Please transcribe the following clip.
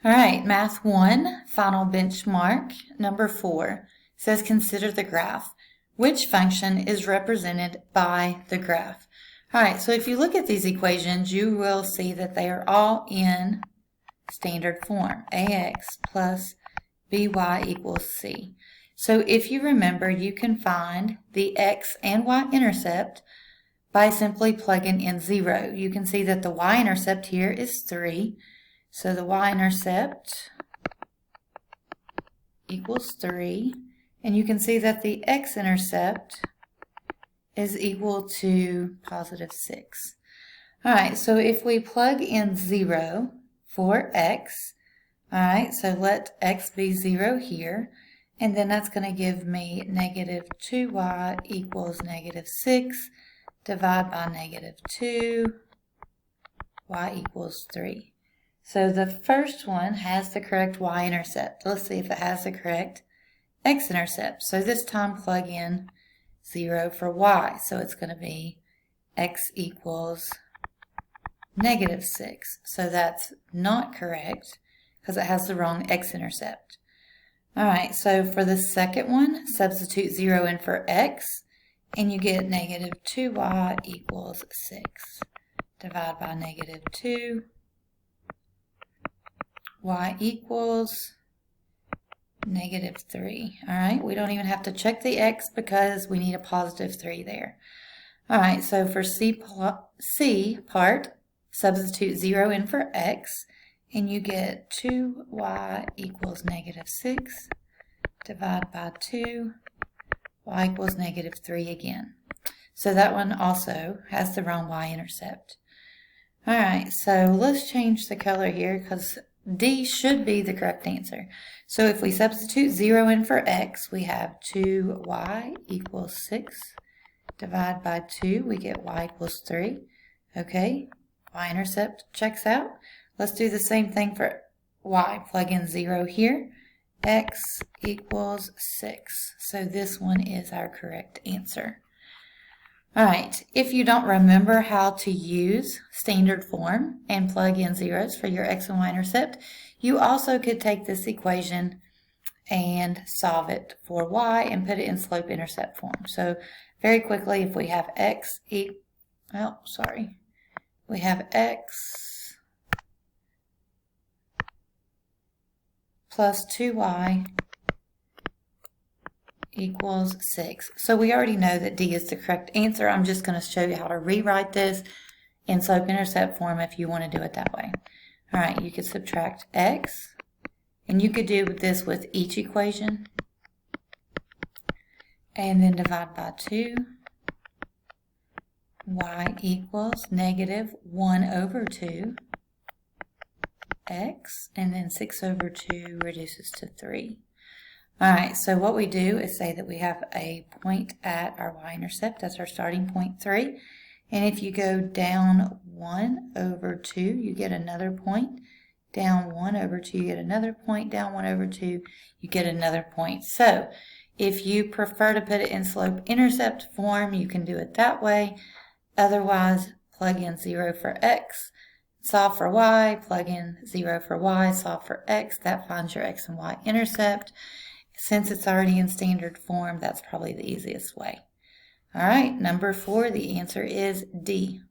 All right, Math 1, final benchmark, number 4, says consider the graph. Which function is represented by the graph? All right, so if you look at these equations, you will see that they are all in standard form, ax plus by equals c. So if you remember, you can find the x and y intercept by simply plugging in 0. You can see that the y-intercept here is 3. So the y-intercept equals 3. And you can see that the x-intercept is equal to positive 6. All right, so if we plug in 0 for x, all right, so let x be 0 here. And then that's going to give me negative 2y equals negative 6. Divide by negative 2, y equals 3. So the first one has the correct y-intercept. Let's see if it has the correct x-intercept. So this time plug in 0 for y. So it's going to be x equals negative 6. So that's not correct because it has the wrong x-intercept. All right, so for the second one, substitute 0 in for x, and you get negative 2y equals 6. Divide by negative 2. Y equals negative 3. All right, we don't even have to check the x because we need a positive 3 there. All right, so for C part, substitute 0 in for x, and you get 2y equals negative 6. Divide by 2, y equals negative 3 again. So that one also has the wrong y-intercept. All right, so let's change the color here because D should be the correct answer. So if we substitute 0 in for x, we have 2y equals 6. Divide by 2, we get y equals 3. Okay, y-intercept checks out. Let's do the same thing for y. Plug in 0 here. X equals 6. So this one is our correct answer. All right, if you don't remember how to use standard form and plug in zeros for your x and y intercept, you also could take this equation and solve it for y and put it in slope intercept form. So very quickly, if we have we have x plus 2y equals 6. So we already know that D is the correct answer. I'm just going to show you how to rewrite this in slope intercept form if you want to do it that way. All right, you could subtract x, and you could do this with each equation, and then divide by 2. Y equals negative 1 over 2 x, and then 6 over 2 reduces to 3. All right, so what we do is say that we have a point at our y-intercept. That's our starting point 3. And if you go down 1 over 2, you get another point. Down 1 over 2, you get another point. Down 1 over 2, you get another point. So if you prefer to put it in slope intercept form, you can do it that way. Otherwise, plug in 0 for x, solve for y, plug in 0 for y, solve for x. That finds your x and y intercept. Since it's already in standard form, that's probably the easiest way. All right, number 4, the answer is D.